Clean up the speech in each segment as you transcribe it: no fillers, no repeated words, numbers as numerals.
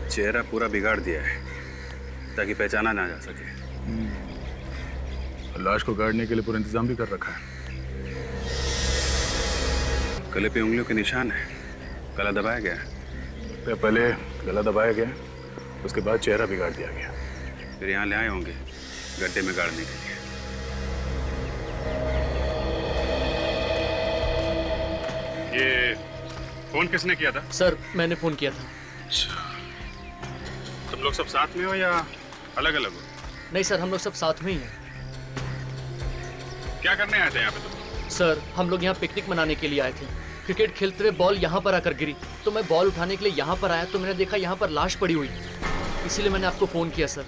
चेहरा पूरा बिगाड़ दिया है ताकि पहचाना ना जा सके। लाश को गाड़ने के लिए पूरा इंतजाम भी कर रखा है। गले पे उंगलियों के निशान है, गला दबाया गया है। पहले गला दबाया गया, उसके बाद चेहरा बिगाड़ दिया गया। फिर यहाँ ले आए होंगे गड्ढे में गाड़ने के लिए। ये फोन किसने किया था? सर मैंने फोन किया था। अच्छा, तुम लोग सब साथ में हो या अलग अलग हो? नहीं सर, हम लोग सब साथ में ही हैं। क्या करने आए थे यहाँ पे तुम? सर हम लोग यहाँ पिकनिक मनाने के लिए आए थे। क्रिकेट खेलते हुए बॉल यहाँ पर आकर गिरी तो मैं बॉल उठाने के लिए यहाँ पर आया तो मैंने देखा यहाँ पर लाश पड़ी हुई, इसीलिए मैंने आपको फोन किया सर।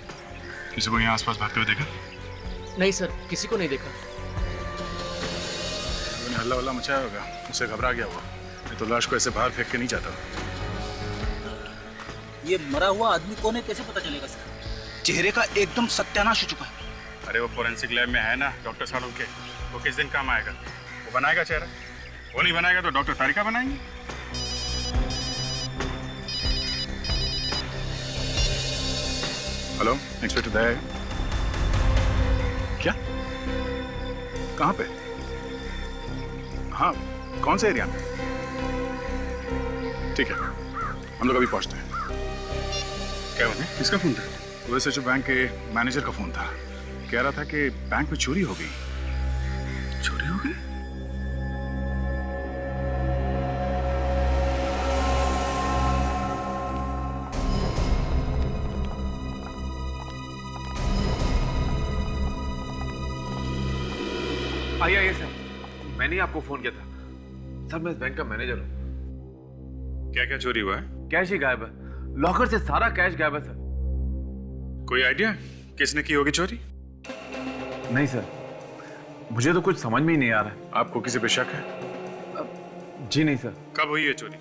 किसी को यहाँ आसपास भागते हुए देखा? नहीं सर, किसी को नहीं देखा। उन्हें हल्ला वल्ला मचाया होगा, उससे घबरा गया हुआ। मैं तो लाश को ऐसे बाहर फेंक के नहीं जाता। ये मरा हुआ आदमी कौन है, कैसे पता चलेगा सर? चेहरे का एकदम सत्यानाश हो चुका है। अरे वो फोरेंसिक लैब में है ना डॉक्टर सालों के, वो किस दिन काम आएगा? वो बनाएगा चेहरा, वो नहीं बनाएगा तो डॉक्टर तारिका बनाएंगे। हेलो, इंस्पेक्टर दया। क्या? कहाँ पे? हाँ, कौन से एरिया में? ठीक है, हम लोग अभी पहुंचते हैं। क्या बात है, किसका फोन था? वैसे जो बैंक के मैनेजर का फोन था, कह रहा था कि बैंक में चोरी हो गई। चोरी हो गई? आइए सर, मैंने ही आपको फोन किया था। सर मैं इस बैंक का मैनेजर हूँ। क्या क्या चोरी हुआ है? कैश ही गायब है, लॉकर से सारा कैश गायब है सर। कोई आइडिया किसने की होगी चोरी? नहीं सर, मुझे तो कुछ समझ में ही नहीं आ रहा है। आपको किसी पे शक है? जी नहीं सर। कब हुई है चोरी?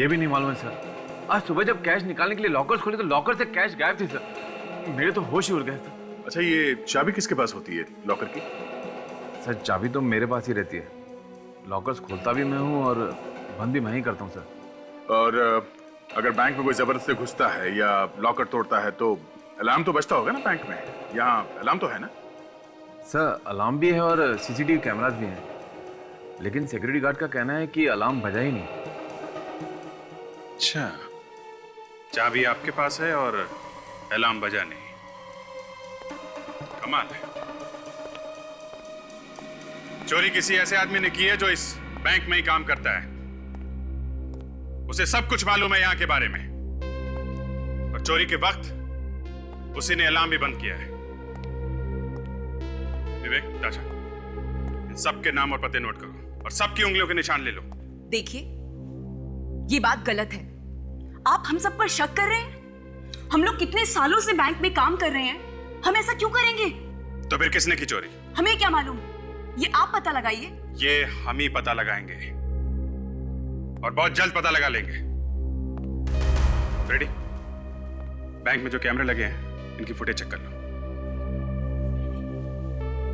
ये भी नहीं मालूम है सर। आज सुबह जब कैश निकालने के लिए लॉकर्स खोले तो लॉकर से कैश गायब थी सर। मेरे तो होश ही उड़ गए सर। अच्छा, ये चाबी किसके पास होती है लॉकर की? सर चाबी तो मेरे पास ही रहती है। लॉकर्स खोलता भी मैं हूँ और बंद भी मैं ही करता हूँ सर। और अगर बैंक में कोई जबरदस्ती घुसता है या लॉकर तोड़ता है तो अलार्म तो बजता होगा ना बैंक में? यहाँ अलार्म तो है ना? सर अलार्म भी है और सीसीटीवी कैमरास भी हैं, लेकिन सिक्योरिटी गार्ड का कहना है कि अलार्म बजा ही नहीं। अच्छा, चाबी आपके पास है और अलार्म बजा नहीं। कमाल है। चोरी किसी ऐसे आदमी ने की है जो इस बैंक में ही काम करता है, उसे सब कुछ मालूम है यहाँ के बारे में, और चोरी के वक्त उसी ने अलार्म भी बंद किया है। विवेक, ताशा, इन सबके नाम और पते नोट करो और सबकी उंगलियों के निशान ले लो। देखिए, ये बात गलत है। आप हम सब पर शक कर रहे हैं। हम लोग कितने सालों से बैंक में काम कर रहे हैं, हम ऐसा क्यों करेंगे? तो फिर किसने की चोरी? हमें क्या मालूम, ये आप पता लगाइए। ये हम ही पता लगाएंगे और बहुत जल्द पता लगा लेंगे। रेडी? बैंक में जो कैमरे लगे हैं इनकी फुटेज चेक कर लो।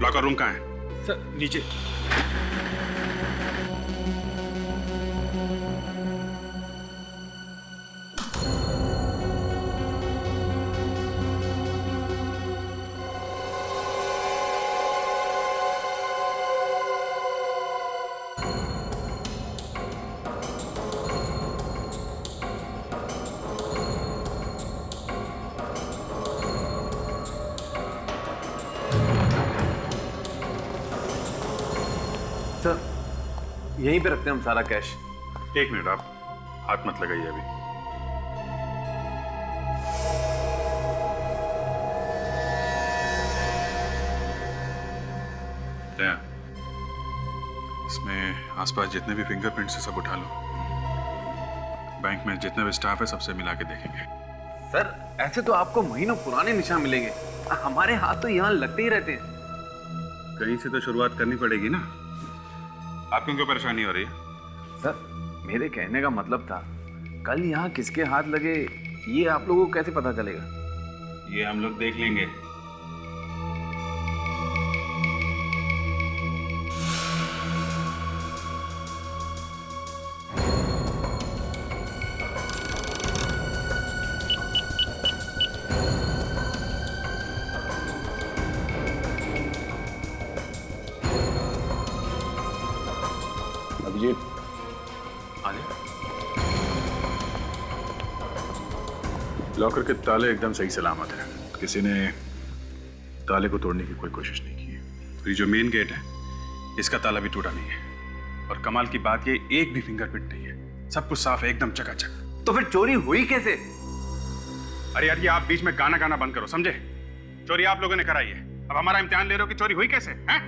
लॉकर रूम कहाँ है? सर नीचे। सर यहीं पे रखते हैं हम सारा कैश। एक मिनट, आप हाथ मत लगाइए अभी। दया, इसमें आसपास जितने भी फिंगरप्रिंट्स है सब उठा लो। बैंक में जितने भी स्टाफ है सबसे मिला के देखेंगे। सर ऐसे तो आपको महीनों पुराने निशान मिलेंगे, हमारे हाथ तो यहाँ लगते ही रहते हैं। कहीं से तो शुरुआत करनी पड़ेगी ना। आपको क्यों परेशानी हो रही है? सर मेरे कहने का मतलब था, कल यहाँ किसके हाथ लगे ये आप लोगों को कैसे पता चलेगा? ये हम लोग देख लेंगे। अभिजीत लॉकर के ताले एकदम सही सलामत हैं। किसी ने ताले को तोड़ने की कोई कोशिश नहीं की है। ये जो मेन गेट है इसका ताला भी टूटा नहीं है, और कमाल की बात ये एक भी फिंगरप्रिंट नहीं है, सब कुछ साफ है, एकदम चकाचक। तो फिर चोरी हुई कैसे? अरे यार, ये आप बीच में गाना गाना बंद करो, समझे? चोरी आप लोगों ने कराई है, अब हमारा इम्तिहान ले रहे हो कि चोरी हुई कैसे हैं?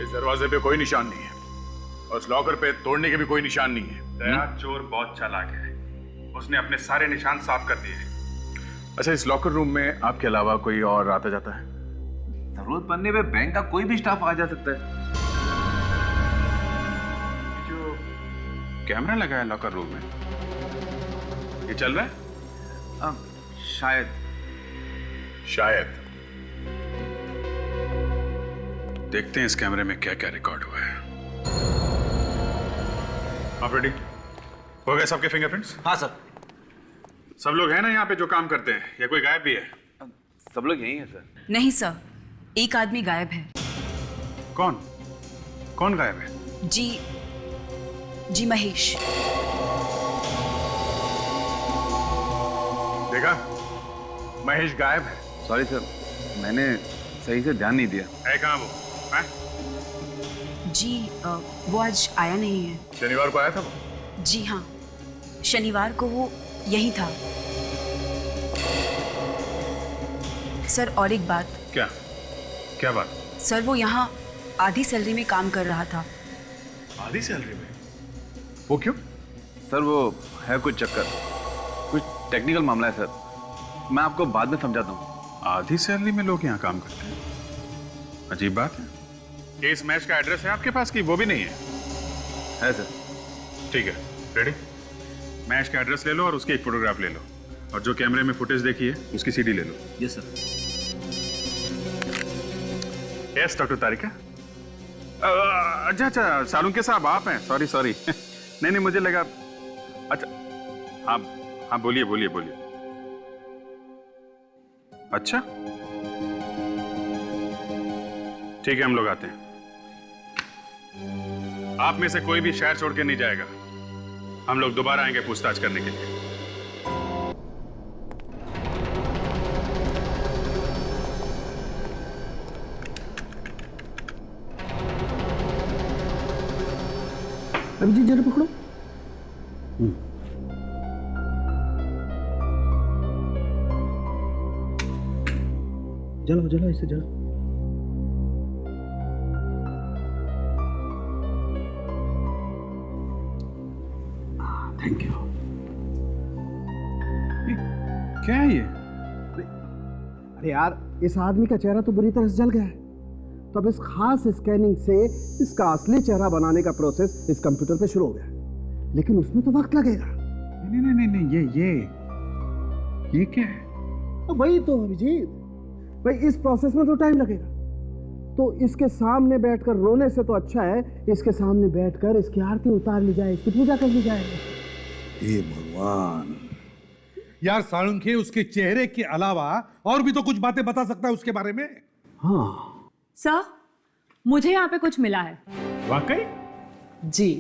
इस दरवाजे पे कोई निशान नहीं है और इस लॉकर पे तोड़ने के भी कोई निशान नहीं है। दया चोर बहुत चालाक है, उसने अपने सारे निशान साफ कर दिए हैं। अच्छा, इस लॉकर रूम में आपके अलावा कोई और आता जाता है? जरूरत पड़ने पे बैंक का कोई भी स्टाफ आ जा सकता है। ये जो कैमरा लगा है लॉकर रूम में, ये चल रहा है? शायद शायद। देखते हैं इस कैमरे में क्या क्या रिकॉर्ड हुआ है। आप रेडी हो गए? सबके फिंगरप्रिंट्स? हाँ सर। सब लोग हैं ना यहाँ पे जो काम करते हैं, या कोई गायब भी है? सब लोग यही हैं सर। नहीं सर, एक आदमी गायब है। कौन कौन गायब है? जी महेश। देखा, महेश गायब है। सॉरी सर, मैंने सही से ध्यान नहीं दिया। है कहाँ वो? हैं? जी वो आज आया नहीं है। शनिवार को आया था वो? जी हाँ, शनिवार को वो यही था। सर और एक बात। क्या क्या बात? सर वो यहाँ आधी सैलरी में काम कर रहा था। आधी सैलरी में? वो क्यों? सर वो है कुछ चक्कर, कुछ टेक्निकल मामला है सर, मैं आपको बाद में समझाता हूँ। आधी सैलरी में लोग यहाँ काम करते हैं, अजीब बात है। ये इस मैच का एड्रेस है आपके पास कि वो भी नहीं है? है सर। ठीक है, रेडी? मैच का एड्रेस ले लो और उसकी एक फोटोग्राफ ले लो, और जो कैमरे में फुटेज देखी है उसकी सीडी ले लो। Yes sir. Yes doctor Tarika. अच्छा, सालुंके साहब आप हैं? सॉरी नहीं मुझे लगा। अच्छा, हाँ बोलिए। अच्छा ठीक है, हम लोग आते हैं। आप में से कोई भी शहर छोड़ के नहीं जाएगा, हम लोग दोबारा आएंगे पूछताछ करने के लिए। अभिजीत जरा पकड़ो। जलाओ इसे जलाओ। Thank you. क्या है ये? अरे यार, इस आदमी का चेहरा तो बुरी तरह से जल गया है, तो अब इस खास स्कैनिंग से इसका असली चेहरा बनाने का प्रोसेस इस कंप्यूटर पे शुरू हो गया, लेकिन उसमें तो वक्त लगेगा। नहीं, ये क्या है? वही तो अभिजीत भाई, इस प्रोसेस में तो टाइम लगेगा, तो इसके सामने बैठकर रोने से तो अच्छा है इसके सामने बैठकर इसकी आरती उतार ली जाए, इसकी पूजा कर ली जाए। हे भगवान। यार साळुंखे उसके चेहरे के अलावा और भी तो कुछ बातें बता सकता है उसके बारे में। हाँ सर, मुझे यहाँ पे कुछ मिला है। वाकई? जी।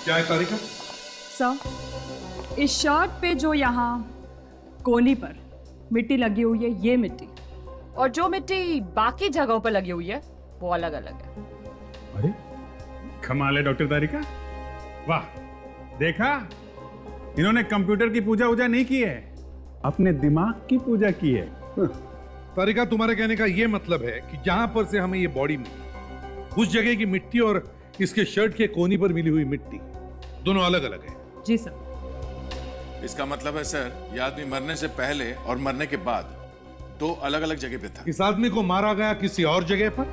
क्या है तारिका? सर, इस शर्ट पे जो यहाँ कोहनी पर मिट्टी लगी हुई है, ये मिट्टी, और जो मिट्टी बाकी जगहों पर लगी हुई है वो अलग अलग है। अरे कमाल है डॉक्टर तारिका, वाह। देखा, इन्होंने कंप्यूटर की पूजा वूजा नहीं की है, अपने दिमाग की पूजा की है। तारिका, तुम्हारे कहने का ये मतलब है कि जहां पर से हमें ये बॉडी मिली, उस जगह की मिट्टी और इसके शर्ट के कोहनी पर मिली हुई मिट्टी दोनों अलग अलग है। जी सर। इसका मतलब है सर, ये आदमी मरने से पहले और मरने के बाद दो अलग अलग जगह पे था। इस आदमी को मारा गया किसी और जगह पर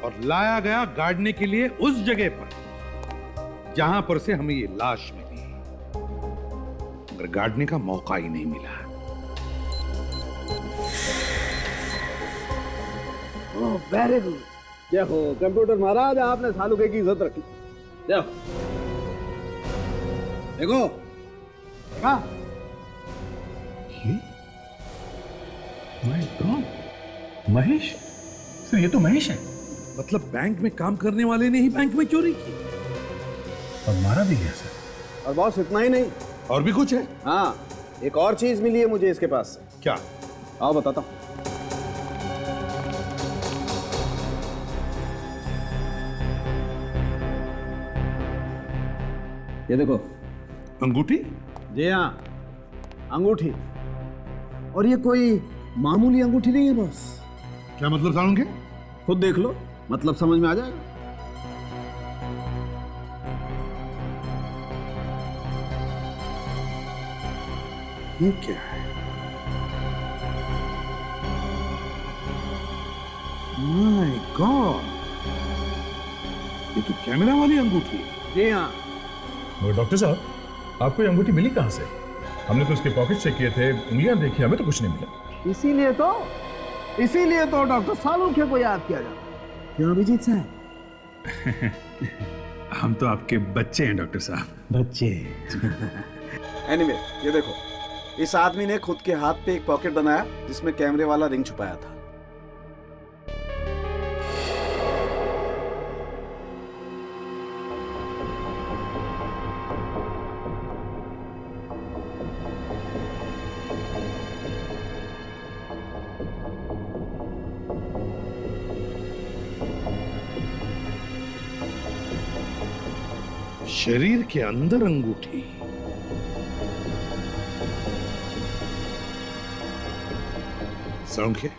और लाया गया गाड़ने के लिए उस जगह पर जहां पर से हमें ये लाश मिली, मगर गाड़ने का मौका ही नहीं मिला। Very good. देखो कंप्यूटर महाराज, आपने सालुके की इज्जत रखी। देखो हाँ, माय गॉड, महेश सर, ये तो महेश है। मतलब बैंक में काम करने वाले ने ही बैंक में चोरी की और मारा भी गया सर। और बॉस इतना ही नहीं, और भी कुछ है? हाँ, एक और चीज मिली है मुझे इसके पास से। क्या? आओ बताता हूँ। ये देखो अंगूठी। जी हाँ, अंगूठी। और ये कोई मामूली अंगूठी नहीं है बॉस। क्या मतलब सालूंखे? खुद देख लो, मतलब समझ में आ जाएगा। ये क्या है? माय गॉड, ये तो कैमरा वाली अंगूठी है। जी हाँ। वो डॉक्टर साहब, आपको ये अंगूठी मिली कहाँ से? हमने तो उसके पॉकेट चेक किए थे, उंगलियां देखी, हमें तो कुछ नहीं मिला। इसीलिए तो डॉक्टर सालूखे को याद किया जाता। क्यों अभिजीत साहब? हम तो आपके बच्चे हैं डॉक्टर साहब। बच्चे। एनीवे, ये देखो, इस आदमी ने खुद के हाथ पे एक पॉकेट बनाया जिसमें कैमरे वाला रिंग छुपाया था। शरीर के अंदर अंगूठी। सालूंखे,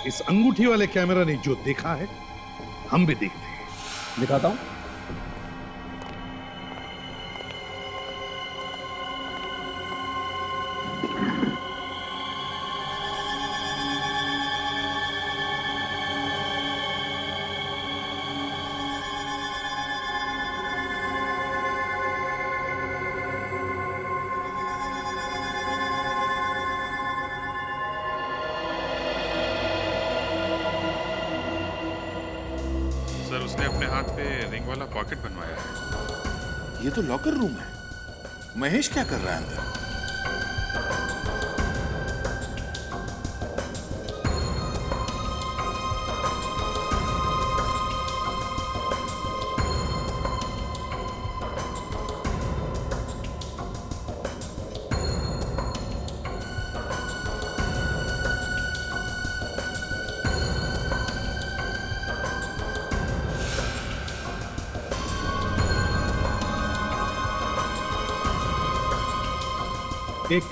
इस अंगूठी वाले कैमरा ने जो देखा है हम भी देखते हैं। दिखाता हूं। सर, उसने अपने हाथ पे रिंग वाला पॉकेट बनवाया है। ये तो लॉकर रूम है। महेश क्या कर रहा है अंदर?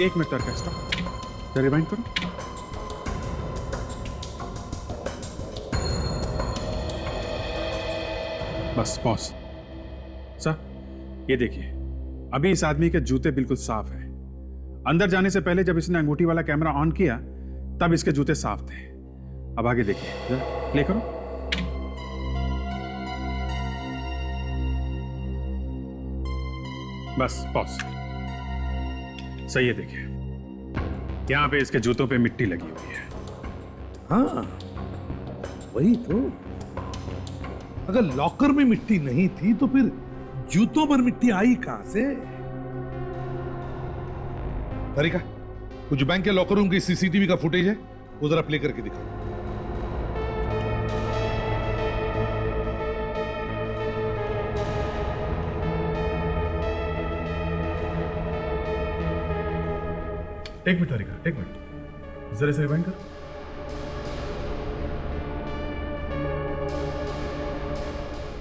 एक मिनट तक स्टॉप, रिवाइंड करो। बस पॉज। सर, ये देखिए, अभी इस आदमी के जूते बिल्कुल साफ हैं। अंदर जाने से पहले जब इसने अंगूठी वाला कैमरा ऑन किया तब इसके जूते साफ थे। अब आगे देखिए, जरा प्ले करो। बस पॉज। सही है, देखिए यहां पे इसके जूतों पे मिट्टी लगी हुई है। हाँ, वही तो। अगर लॉकर में मिट्टी नहीं थी तो फिर जूतों पर मिट्टी आई कहां से? तरीका, कुछ बैंक के लॉकर रूम की सीसीटीवी का फुटेज है, वो जरा प्ले करके दिखा। एक मिनट तरीका, एक मिनट, जरा से रिवाइंड कर।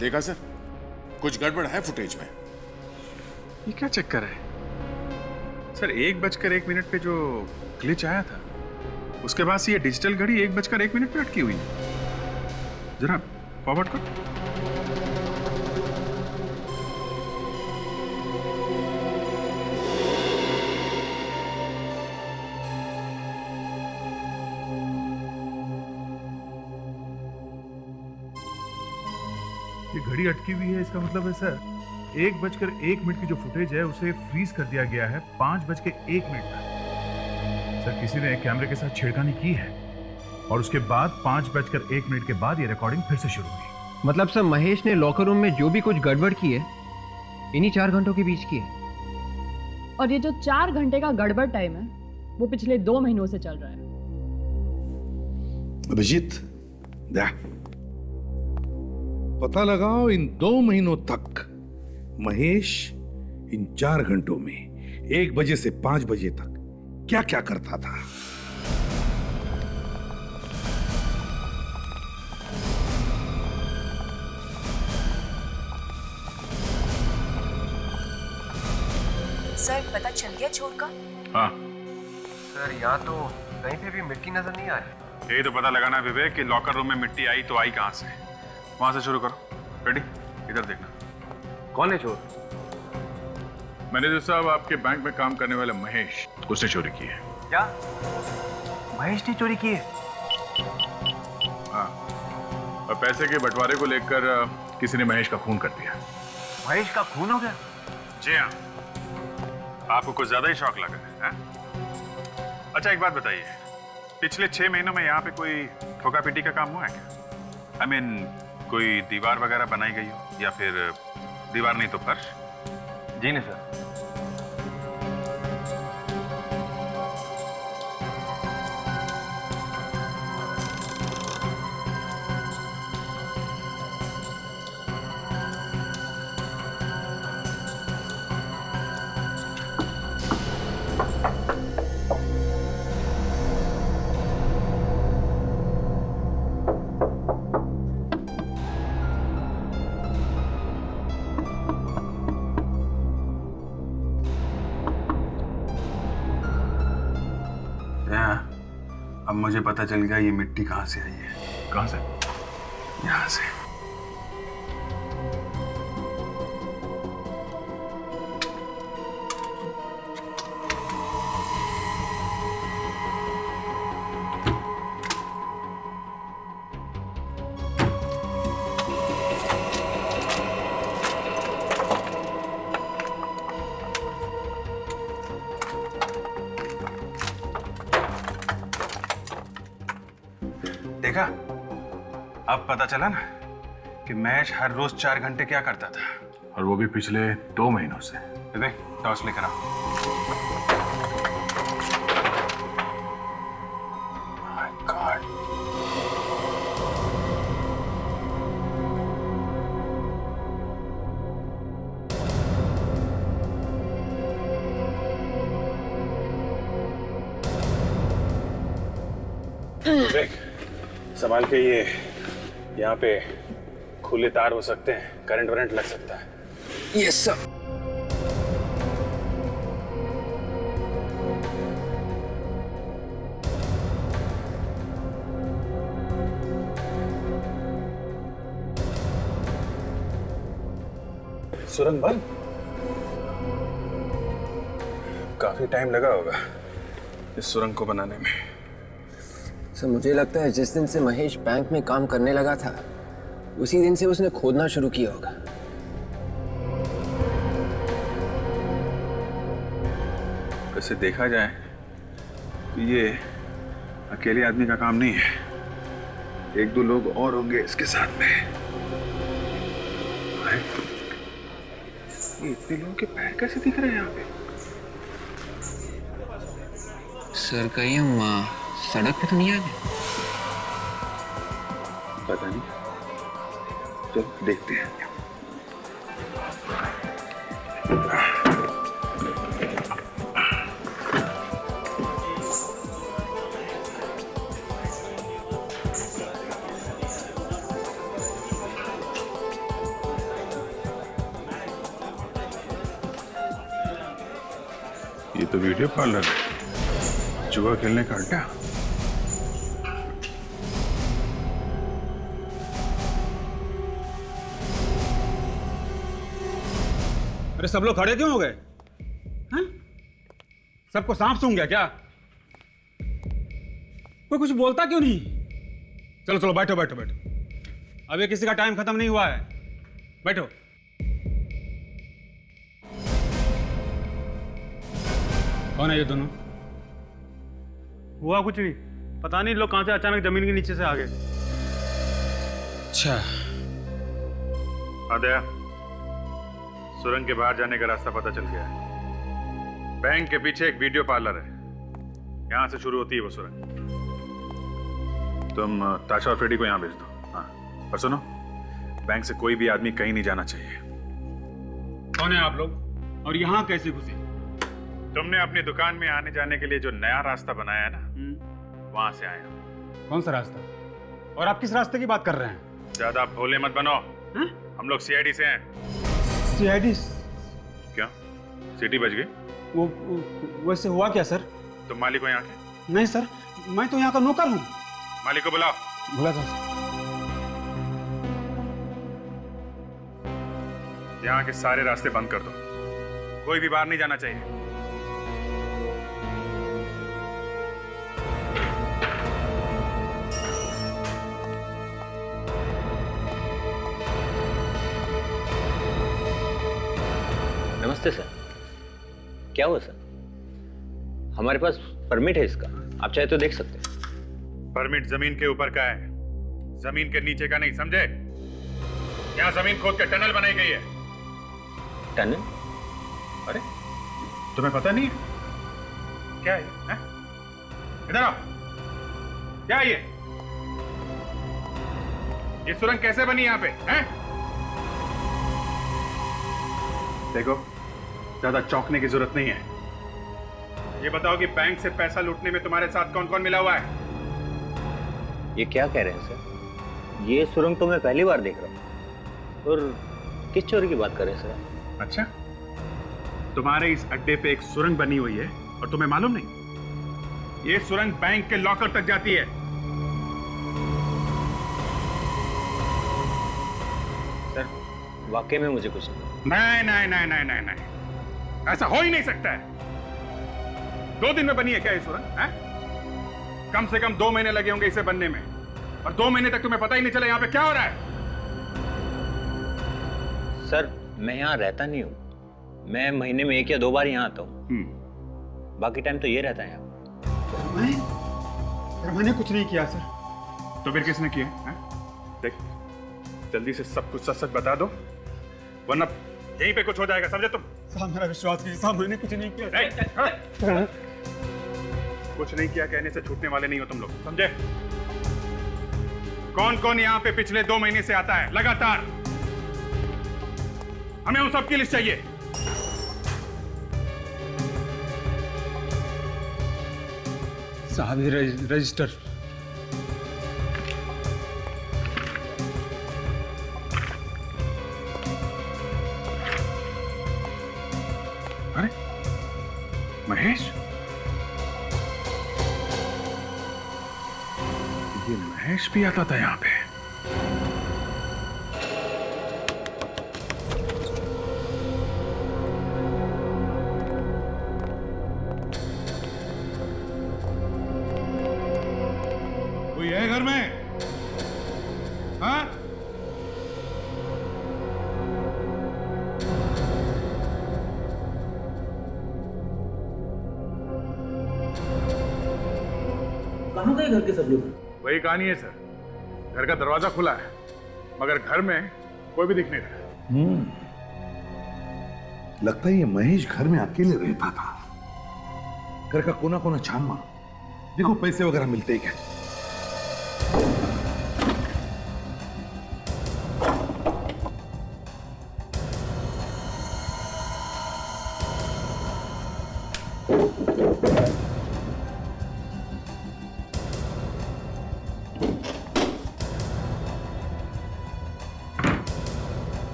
देखा सर, कुछ गड़बड़ है फुटेज में। ये क्या चक्कर है सर? 1:01 पे जो ग्लिच आया था उसके बाद से ये डिजिटल घड़ी 1:01 पे अटकी हुई है। जरा फॉरवर्ड कर। ये घड़ी अटकी हुई है, इसका मतलब है सर 1:01 की जो फुटेज है उसे फ्रीज कर दिया गया है 5:01 तक। सर, किसी ने कैमरे के साथ छेड़खानी की है और उसके बाद 5:01 के बाद ये रिकॉर्डिंग फिर से शुरू हुई। मतलब सर, महेश ने लॉकर रूम में जो भी कुछ गड़बड़ की है इन्हीं 4 घंटों के बीच की है। और ये जो 4 घंटे का गड़बड़ टाइम है वो पिछले 2 महीनों से चल रहा है। अभिजीत, जा पता लगाओ इन 2 महीनों तक महेश इन 4 घंटों में 1 बजे से 5 बजे तक क्या क्या करता था। सर पता चल गया चोर का? हाँ, सर यहाँ तो कहीं पे भी मिट्टी नजर नहीं आ रही। यही तो पता लगाना है विवेक कि लॉकर रूम में मिट्टी आई तो आई कहाँ से। वहां से शुरू करो। रेडी? इधर देखना। कौन है चोर? मैनेजर साहब, आपके बैंक में काम करने वाला महेश, उसने चोरी की है। क्या महेश ने चोरी की है? हाँ, और पैसे के बंटवारे को लेकर किसी ने महेश का खून कर दिया। महेश का खून हो गया? जी हाँ। आपको कुछ ज्यादा ही शौक लगा है? अच्छा, एक बात बताइए, पिछले 6 महीनों में यहाँ पे कोई ठोका पीटी का काम हुआ है क्या? I mean, कोई दीवार वगैरह बनाई गई हो, या फिर दीवार नहीं तो फर्श? जी नहीं सर। अब मुझे पता चल गया ये मिट्टी कहाँ से आई है। कहाँ से? यहाँ से। देखा, अब पता चला ना कि महेश हर रोज 4 घंटे क्या करता था, और वो भी पिछले 2 महीनों से। विवेक, टॉर्च लेकर आओ। My God. विवेक, संभाल के, ये यहाँ पे खुले तार हो सकते हैं, करंट वरंट लग सकता है। Yes sir. सुरंग बंद? काफी टाइम लगा होगा इस सुरंग को बनाने में। सर मुझे लगता है जिस दिन से महेश बैंक में काम करने लगा था उसी दिन से उसने खोदना शुरू किया होगा। वैसे देखा जाए तो ये अकेले आदमी का काम नहीं है, 1-2 लोग और होंगे इसके साथ में। ये इतने लोगों के पैर कैसे दिख रहे हैं यहाँ पे? सर कहीं हम वहाँ सड़क पे तो नहीं आ गए? पता नहीं, चल देखते हैं। ये तो वीडियो पार्लर है, जुआ खेलने का अड्डा। अरे सब लोग खड़े क्यों हो गए? सबको सांप सूंघ गया क्या? कोई कुछ बोलता क्यों नहीं? चलो चलो बैठो बैठो बैठो, अभी किसी का टाइम खत्म नहीं हुआ है, बैठो। कौन है ये दोनों? हुआ कुछ नहीं, पता नहीं लोग कहां से अचानक जमीन के नीचे से आ गए। अच्छा, आदया, सुरंग के बाहर जाने का रास्ता पता चल गया है। बैंक के पीछे एक वीडियो पार्लर है, यहां से शुरू होती है वो सुरंग। तुम ताशा और फ्रेडी को यहाँ भेज दो। हाँ, और सुनो, बैंक से कोई भी आदमी कहीं नहीं जाना चाहिए। कौन है आप लोग और यहाँ कैसे घुसे? तुमने अपनी दुकान में आने जाने के लिए जो नया रास्ता बनाया है ना, वहां से आया। कौन सा रास्ता? और आप किस रास्ते की बात कर रहे हैं? ज्यादा भोले मत बनो। हम लोग सीआईडी से हैं। सीआईडी? क्या सिटी बच गई? वो वैसे हुआ क्या सर? तुम मालिक हो यहाँ के? नहीं सर, मैं तो यहाँ का नौकर हूँ। मालिक को बुलाओ। बुला था। यहाँ के सारे रास्ते बंद कर दो, कोई भी बाहर नहीं जाना चाहिए। नमस्ते सर। क्या हुआ सर? हमारे पास परमिट है इसका, आप चाहे तो देख सकते हैं। परमिट जमीन के ऊपर का है, जमीन के नीचे का नहीं, समझे? यहाँ जमीन खोद के टनल बनाई गई है। टनल? अरे तुम्हें पता नहीं है? क्या है ये? इधर आओ। क्या है ये सुरंग कैसे बनी यहाँ पे? हैं? देखो, ज्यादा चौंकने की जरूरत नहीं है। ये बताओ कि बैंक से पैसा लूटने में तुम्हारे साथ कौन कौन मिला हुआ है? ये क्या कह रहे हैं सर? ये सुरंग तो मैं पहली बार देख रहा हूँ। और किस चोरी की बात कर रहे हैं सर? अच्छा, तुम्हारे इस अड्डे पे एक सुरंग बनी हुई है और तुम्हें मालूम नहीं? ये सुरंग बैंक के लॉकर तक जाती है। सर वाकई में मुझे कुछ नहीं नहीं नहीं नहीं नहीं नहीं, ऐसा हो ही नहीं सकता है। 2 दिन में बनी है क्या ये सुरंग? कम से कम 2 महीने लगे होंगे इसे बनने में, और 2 महीने तक तुम्हें पता ही नहीं चला यहाँ पे क्या हो रहा है। सर मैं यहाँ रहता नहीं हूँ, मैं महीने में 1 या 2 बार यहाँ आता हूँ। बाकी टाइम तो ये रहता है यहाँ। मैंने कुछ नहीं किया सर। तो फिर किसने किया है? देख, जल्दी से सब कुछ सच सच बता दो, वरना यहीं पे कुछ हो जाएगा, समझे तुम? साहब मेरा विश्वास कीजिए साहब, मैंने कुछ नहीं किया। कुछ नहीं किया कहने से छूटने वाले नहीं हो तुम लोग, समझे? कौन कौन यहाँ पे पिछले 2 महीने से आता है लगातार? हमें उन सबकी लिस्ट चाहिए। साहब ये रजिस्टर। अरे महेश, ये महेश भी आता था यहाँ पे। कोई है घर में? हाँ? कहाँ गए घर के सब लोग? वही कहानी है सर, घर का दरवाजा खुला है मगर घर में कोई भी दिख नहीं रहा। लगता है ये महेश घर में अकेले रहता था। घर का कोना कोना छान मारो, देखो पैसे वगैरह मिलते ही क्या।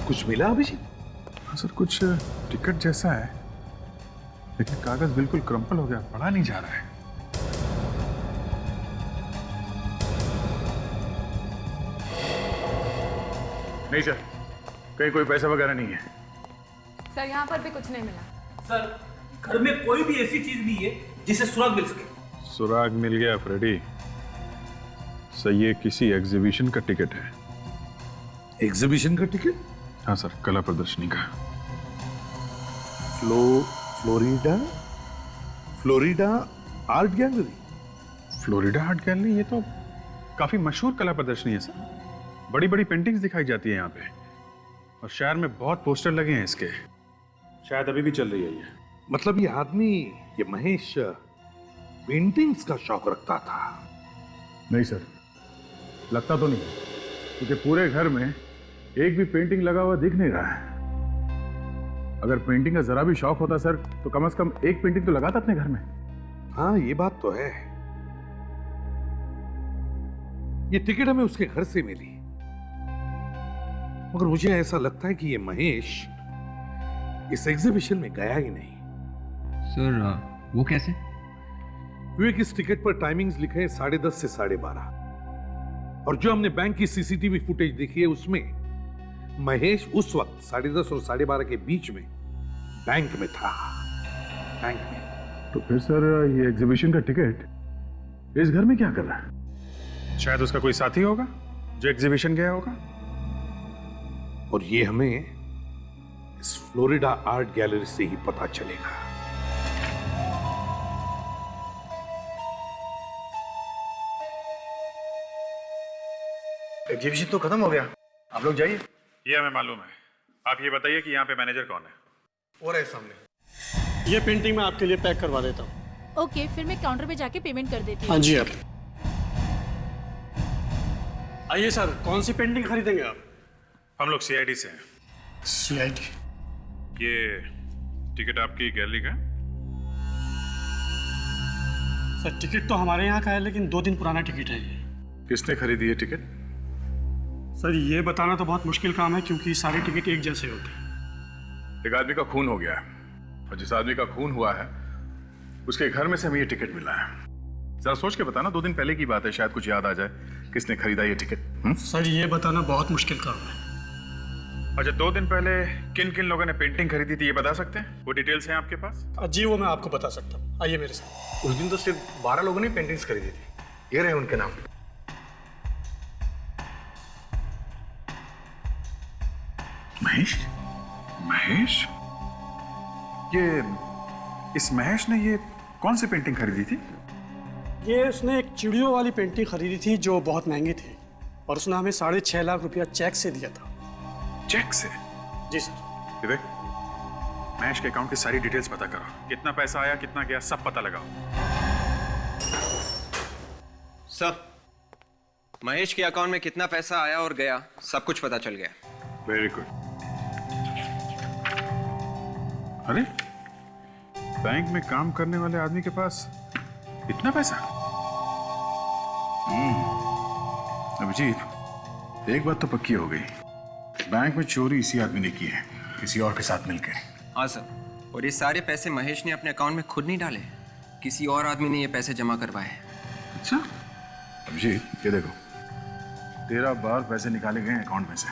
कुछ मिला अभिजीत? हाँ सर, कुछ टिकट जैसा है, लेकिन कागज बिल्कुल क्रम्पल हो गया, पढ़ा नहीं जा रहा है। नहीं सर, कहीं कोई पैसा वगैरह नहीं है। सर यहाँ पर भी कुछ नहीं मिला। सर घर में कोई भी ऐसी चीज नहीं है जिसे सुराग मिल सके। सुराग मिल गया फ्रेडी। सर ये किसी एग्जीबिशन का टिकट है। एग्जीबिशन का टिकट? हाँ सर, कला प्रदर्शनी का। Florida art gallery. Florida art gallery, ये तो काफी मशहूर कला प्रदर्शनी है सर। बड़ी बड़ी पेंटिंग्स दिखाई जाती है यहाँ पे, और शहर में बहुत पोस्टर लगे हैं इसके। शायद अभी भी चल रही है ये। मतलब ये आदमी, ये महेश, पेंटिंग्स का शौक रखता था? नहीं सर, लगता तो नहीं, क्योंकि पूरे घर में एक भी पेंटिंग लगा हुआ दिख नहीं रहा है। अगर पेंटिंग का जरा भी शौक होता सर, तो कम से कम एक पेंटिंग तो लगाता अपने घर में। हाँ, ये बात तो है। ये टिकट हमें उसके घर से मिली, मगर मुझे ऐसा लगता है कि ये महेश इस एग्जीबिशन में गया ही नहीं। सर वो कैसे? विवेक, इस टिकट पर टाइमिंग्स लिखे हैं 10:30 से 12:30, और जो हमने बैंक की सीसीटीवी फुटेज देखी है उसमें महेश उस वक्त 10:30 और 12:30 के बीच में बैंक में था। बैंक में। तो फिर सर ये एग्जीबिशन का टिकट इस घर में क्या कर रहा है? शायद उसका कोई साथी होगा जो एग्जीबिशन गया होगा। और ये हमें इस फ्लोरिडा आर्ट गैलरी से ही पता चलेगा। एग्जीबिशन तो खत्म हो गया, आप लोग जाइए। ये हमें मालूम है। आप ये बताइए कि यहाँ पे मैनेजर कौन है? और है सामने। ये पेंटिंग मैं आपके लिए पैक करवा देता हूँ। ओके, फिर मैं काउंटर पे जाके पेमेंट कर देती हूँ। हाँ जी। आप आइए सर, कौन सी पेंटिंग खरीदेंगे आप? हम लोग सीआईडी से हैं। सीआईडी? ये टिकट आपकी गैलरी का? सर टिकट तो हमारे यहाँ का है, लेकिन 2 दिन पुराना टिकट है ये। किसने खरीदी है टिकट? सर ये बताना तो बहुत मुश्किल काम है, क्योंकि सारे टिकट एक जैसे होते हैं। एक आदमी का खून हो गया है, और जिस आदमी का खून हुआ है उसके घर में से हमें ये टिकट मिला है। जरा सोच के बताना, 2 दिन पहले की बात है, शायद कुछ याद आ जाए किसने खरीदा ये टिकट। सर ये बताना बहुत मुश्किल काम है। अच्छा, 2 दिन पहले किन किन लोगों ने पेंटिंग खरीदी थी ये बता सकते हैं? वो डिटेल्स हैं आपके पास? जी वो मैं आपको बता सकता हूँ, आइए मेरे साथ। उस दिन तो सिर्फ 12 लोगों ने पेंटिंग्स खरीदी थी। ये रहे उनके नाम। महेश? महेश? इस महेश ने ये कौन सी पेंटिंग खरीदी थी? ये उसने एक चिड़ियों वाली पेंटिंग खरीदी थी जो बहुत महंगी थी, और उसने हमें 6.5 लाख रुपया चेक से दिया था। चेक से? जी सर। विवेक, महेश के अकाउंट की सारी डिटेल्स पता करो। कितना पैसा आया, कितना गया, सब पता लगाओ। सब महेश के अकाउंट में कितना पैसा आया और गया, सब कुछ पता चल गया। Very good. अरे, बैंक में काम करने वाले आदमी के पास इतना पैसा? अभिजीत, एक बात तो पक्की हो गई, बैंक में चोरी इसी आदमी ने की है, किसी और के साथ मिलकर। हाँ सर, और ये सारे पैसे महेश ने अपने अकाउंट में खुद नहीं डाले, किसी और आदमी ने ये पैसे जमा करवाए हैं। अच्छा अभिजीत, ये देखो, 13 बार पैसे निकाले गए अकाउंट में से,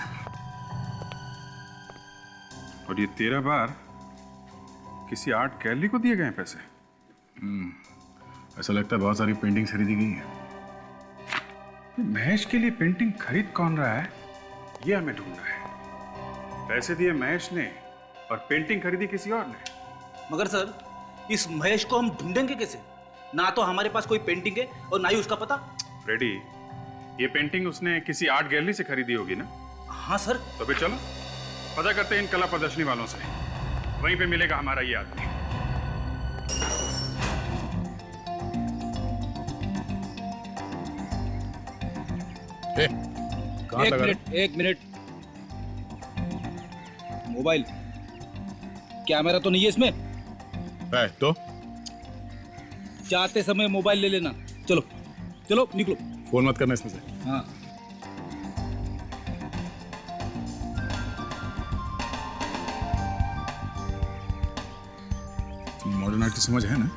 और ये 13 बार किसी आर्ट गैलरी को दिए गए हैं पैसे। ऐसा लगता है बहुत सारी पेंटिंग खरीदी गई है। महेश के लिए पेंटिंग खरीद कौन रहा है, ये हमें ढूंढना है। पैसे दिए महेश ने और पेंटिंग खरीदी किसी और ने। मगर सर, इस महेश को हम ढूंढेंगे कैसे? ना तो हमारे पास कोई पेंटिंग है और ना ही उसका पता। रेडी, ये पेंटिंग उसने किसी आर्ट गैलरी से खरीदी होगी ना? हाँ सर। तो फिर चलो पता करते हैं इन कला प्रदर्शनी वालों से, वहीं पे मिलेगा हमारा ये आदमी। एक मिनट। मोबाइल कैमरा तो नहीं है इसमें? है तो जाते समय मोबाइल ले लेना। चलो चलो निकलो। फोन मत करना इसमें से। हाँ। मॉडर्न आर्ट की समझ है ना?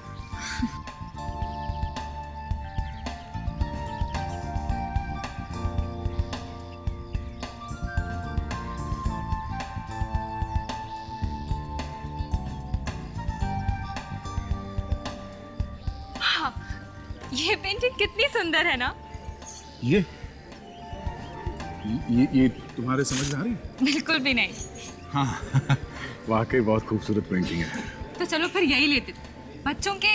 ये पेंटिंग कितनी सुंदर है ना? ये तुम्हारे समझ में आ रही है? बिल्कुल भी नहीं। हाँ वाकई बहुत खूबसूरत पेंटिंग है। तो तो चलो फिर यही लेते। बच्चों के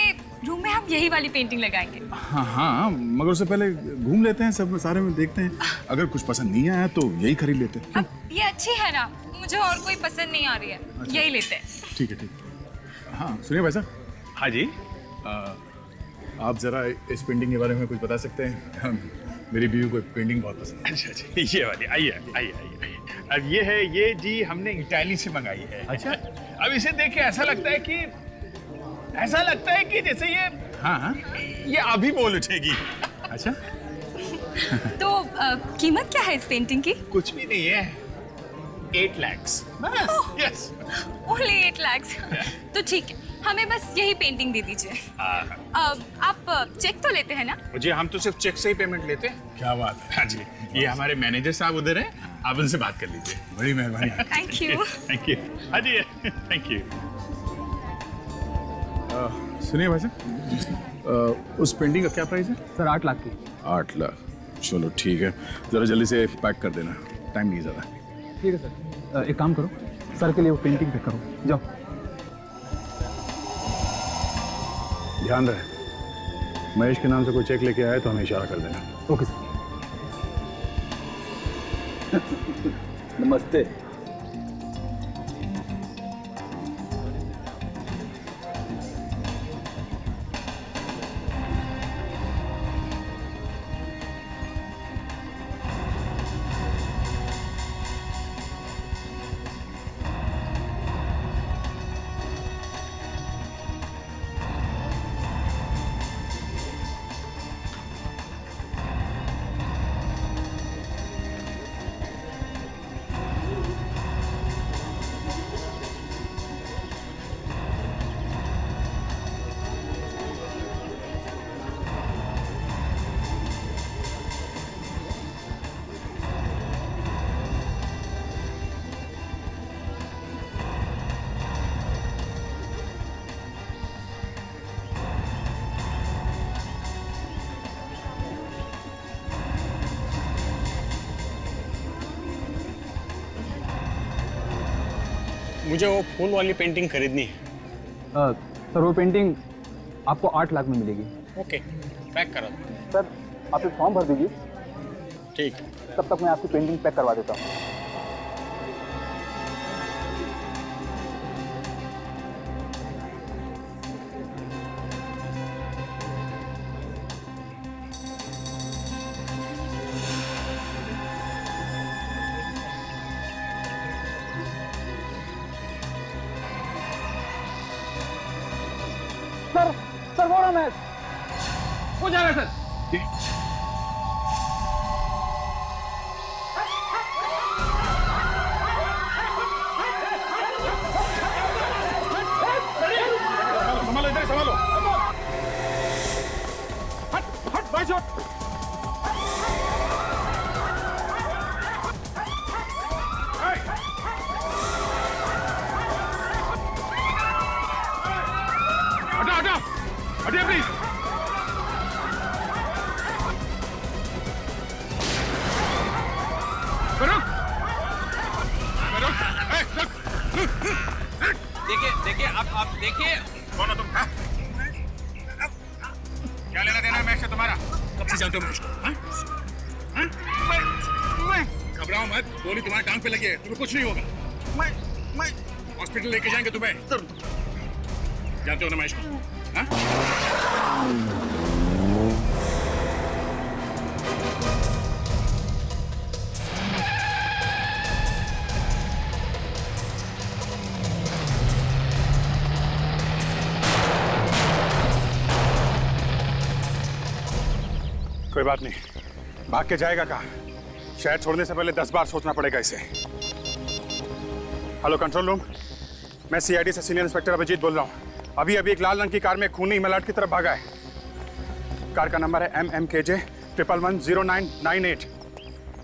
रूम में हम यही वाली पेंटिंग लगाएंगे। हाँ हाँ, मगर उससे पहले घूम लेते हैं, सब सारे में देखते हैं। अगर कुछ पसंद नहीं आया तो यही खरीद लेते हैं। अब ये अच्छी है ना, मुझे और कोई पसंद नहीं आ रही है। अच्छा। यही लेते हैं। ठीक है, ठीक। हाँ सुनिए भाई साहब। हाँ जी। आप जरा इस पेंटिंग के बारे में कुछ बता सकते हैं? मेरी बीवी को पेंटिंग बहुत पसंद है। अच्छा, ये वाली। आइए आइए आइए। अब ये है, ये जी हमने इटाली से मंगाई है। अच्छा। अब इसे देख के ऐसा लगता है कि जैसे ये, हाँ, ये अभी बोल उठेगी। अच्छा। तो कीमत क्या है इस पेंटिंग की? कुछ भी नहीं है, 8 लाख। Yes, only 8 lakh. तो ठीक है, हमें बस यही पेंटिंग दे दीजिए। आप चेक तो लेते हैं ना? जी हम तो सिर्फ चेक से ही पेमेंट लेते हैं। क्या बात है। हाँ जी, ये हमारे मैनेजर साहब उधर हैं, आप उनसे बात कर लीजिए। बड़ी मेहरबानी। Thank you. Thank you. हाँ जी, थैंक यू। सुनिए भाई साहब, उस पेंटिंग का क्या प्राइस है? सर 8 लाख की। 8 लाख। चलो ठीक है, जरा जल्दी से पैक कर देना, टाइम नहीं ज़्यादा। ठीक है सर। एक काम करो, सर के लिए वो पेंटिंग पैक करो, जाओ। ध्यान रहे, महेश के नाम से कोई चेक लेके आए तो हमें इशारा कर देना। Okay sir. नमस्ते। मुझे वो फूल वाली पेंटिंग खरीदनी है। सर वो पेंटिंग आपको 8 लाख में मिलेगी। ओके, पैक करा दो। सर आप एक फॉर्म भर दीजिए, ठीक। तब तक मैं आपकी पेंटिंग पैक करवा देता हूँ। सर वो रहा मैच हो जाएगा सर। संभालो, इधर संभालो। हट हट भाई साहब। हटा हटा हटिए प्लीज। देखिए आप देखिए। कौन हो तुम? क्या लेना देना है मैच से तुम्हारा? कब से जानते हो मुझको? घबराओ मत, गोली तुम्हारे टांग पे लगी है, तुम्हें कुछ नहीं होगा। मैं हॉस्पिटल लेके जाएंगे तुम्हें। जानते हो ना महेश को? हाँ? कोई बात नहीं, भाग के जाएगा कहाँ? शहर छोड़ने से पहले 10 बार सोचना पड़ेगा इसे। हेलो कंट्रोल रूम, मैं सीआईडी से सीनियर इंस्पेक्टर अभिजीत बोल रहा हूँ। अभी एक लाल रंग की कार में खूनी मलाट की तरफ भागा है। कार का नंबर है MMKJ 110998।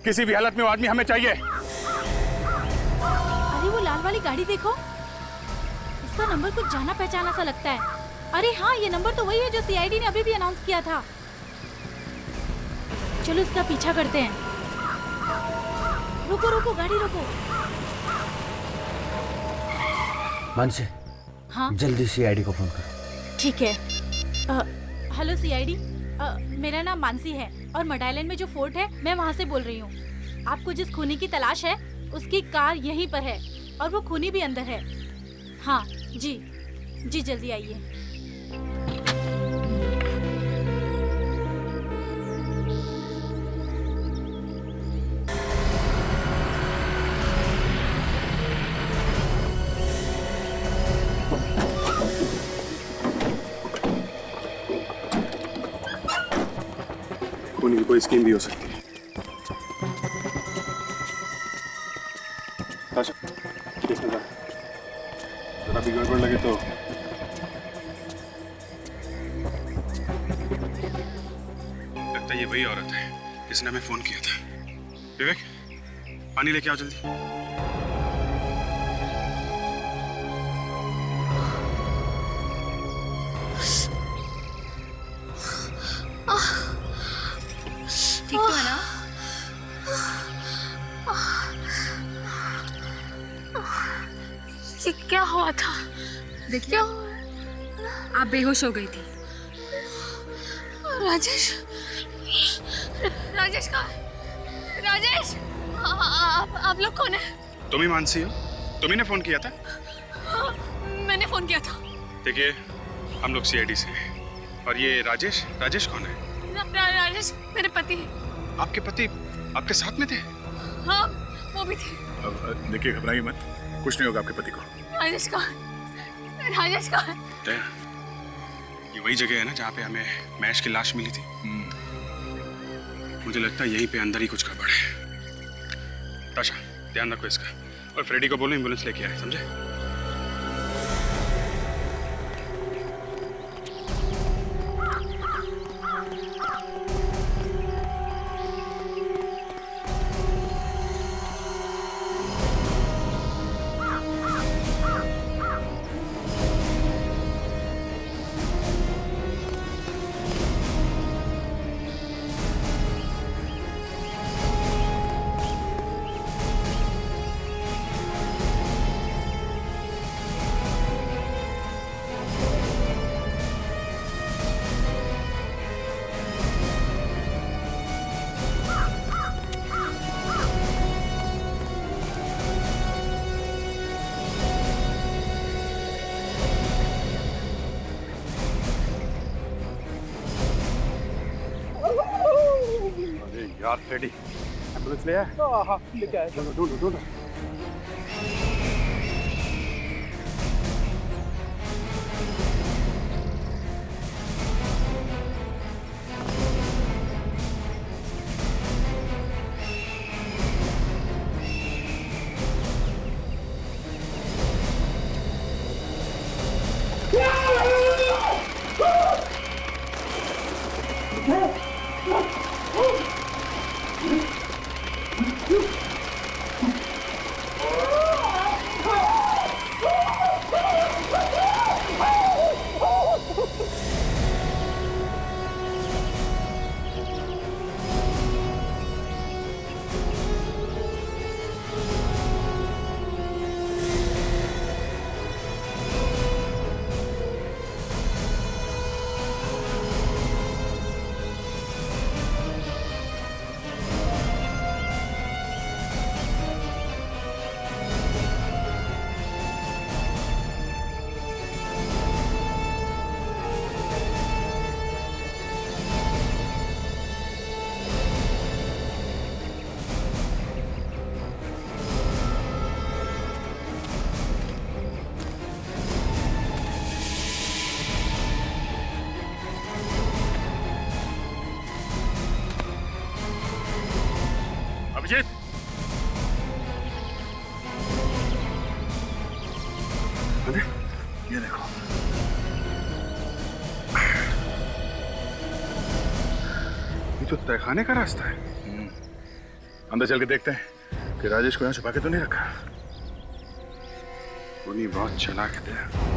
किसी भी हालत में वो आदमी हमें चाहिए। अरे वो लाल वाली गाड़ी देखो, इसका नंबर कुछ जाना पहचाना सा लगता है। अरे हाँ, ये नंबर तो वही है जो सीआईडी ने अभी भी अनाउंस किया था। चलो इसका पीछा करते हैं। रुको रुको, गाड़ी रुको। मानसी, हाँ जल्दी सीआईडी को फोन कर। ठीक है। हेलो सीआईडी, मेरा नाम मानसी है और मड आइलैंड में जो फोर्ट है मैं वहाँ से बोल रही हूँ। आपको जिस खूनी की तलाश है उसकी कार यहीं पर है और वो खूनी भी अंदर है। हाँ जी जी, जल्दी आइए। खूनी की कोई स्कीम भी हो सकती है। ताशा, देखने जा। जरा भी गड़बड़ लगे तो लगता है ये वही औरत है जिसने हमें फोन किया था। विवेक, पानी लेके आओ जल्दी। ठीक तो है ना? ये क्या हुआ था? देखिए, आप बेहोश हो गई थी। राजेश, राजेश कहाँ है? राजेश, आप लोग कौन है? तुम ही मानसी हो? तुम्ही ने फोन किया था? हाँ, मैंने फोन किया था। देखिए, हम लोग सीआईडी से हैं। और ये राजेश, राजेश कौन है? राजेश मेरे पति हैं। आपके पति आपके साथ में थे? हाँ, वो भी थे। अब देखिए, घबराइए मत, कुछ नहीं होगा आपके पति को। राजेश कहाँ है? राजेश कहाँ है? ये वही जगह है ना जहाँ पे हमें महेश की लाश मिली थी। मुझे लगता है यहीं पे अंदर ही कुछ गड़बड़ है। ताशा, ध्यान रखो इसका, और फ्रेडी को बोलो एम्बुलेंस लेके आए, समझे? यार फ्रेडी, एम्बुलेंस ले आए? हाँ, लेके आए। ढूंढो। अभिजीत, अरे ये देखो, ये तो तहखाने का रास्ता है। अंदर चल के देखते हैं कि राजेश को यहाँ छुपा के तो नहीं रखा। खूनी बहुत चालाक है।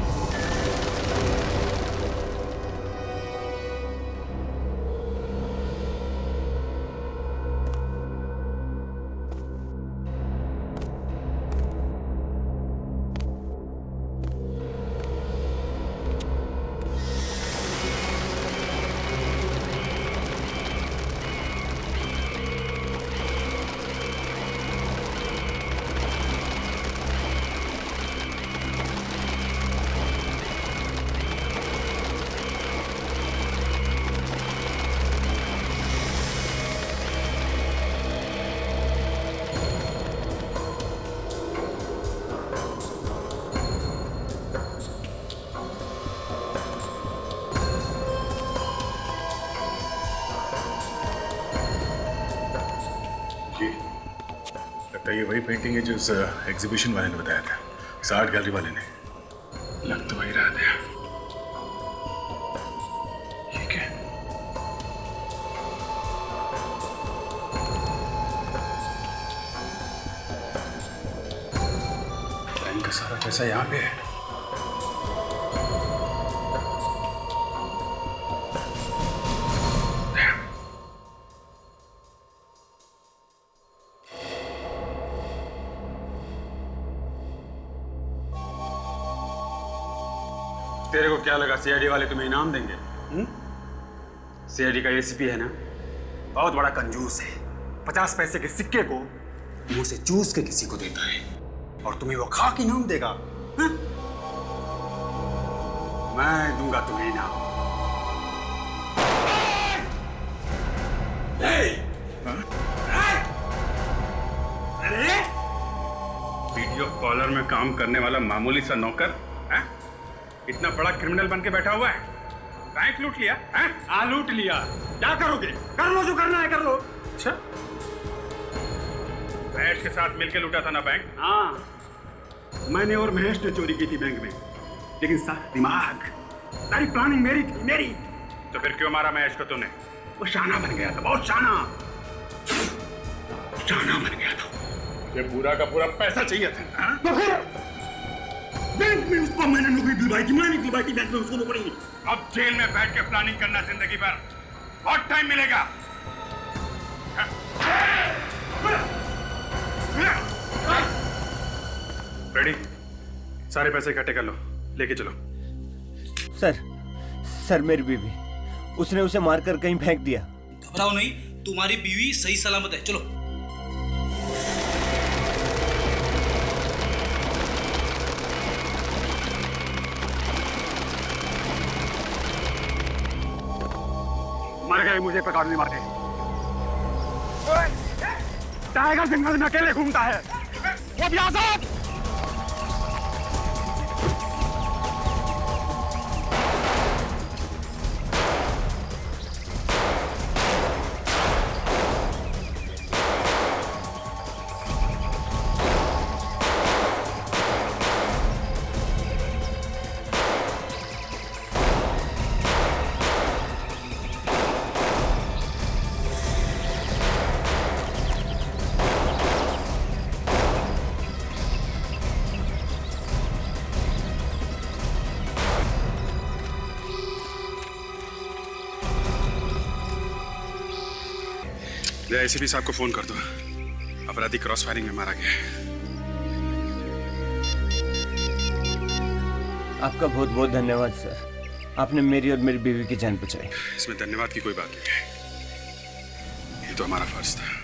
ये वही पेंटिंग है जो उस एग्जीबिशन वाले ने बताया था, उस आर्ट गैलरी वाले ने। लग तो वही रहा था। ये क्या? बैंक का सारा पैसा यहाँ पे है। तेरे को क्या लगा सीआईडी वाले तुम्हें इनाम देंगे? सीआईडी का एसीपी है ना, बहुत बड़ा कंजूस है। 50 पैसे के सिक्के को मुंह से चूस के किसी को देता है और तुम्हें वो खा के इनाम देगा। हा? मैं दूंगा तुम्हें इनाम। वीडियो कॉलर में काम करने वाला मामूली सा नौकर इतना बड़ा क्रिमिनल बन के बैठा हुआ है, बैंक लूट लिया है? हाँ लूट लिया, क्या करोगे? कर लो जो करना है कर लो। अच्छा, महेश के साथ मिलके लूटा था ना बैंक? हाँ, मैंने और महेश ने चोरी की थी बैंक में, लेकिन सारा दिमाग, सारी प्लानिंग मेरी थी, मेरी। तो फिर क्यों मारा महेश को तूने? वो शाना बन गया था, बहुत शाना बन गया था। ये पूरा का पूरा पैसा चाहिए था। तो फिर बैंक में उसको मैंने नौकरी दिलवाई थी, मैंने दिलवाई थी बैंक में उसको नौकरी। अब जेल में बैठ के प्लानिंग करना जिंदगी भर, बहुत टाइम मिलेगा। रेडी? सारे पैसे इकट्ठे कर लो, लेके चलो। सर मेरी बीवी, उसने उसे मारकर कहीं फेंक दिया। घबराओ नहीं, तुम्हारी बीवी सही सलामत है। चलो। मर गए, मुझे पकड़ नहीं मारे। टाइगर जंगल में अकेले घूमता है, वो भी आजाद। एसीपी साहब को फोन कर दो, अपराधी क्रॉस फायरिंग में मारा गया है। आपका बहुत बहुत धन्यवाद सर, आपने मेरी और मेरी बीवी की जान बचाई। इसमें धन्यवाद की कोई बात नहीं है, ये तो हमारा फर्ज था।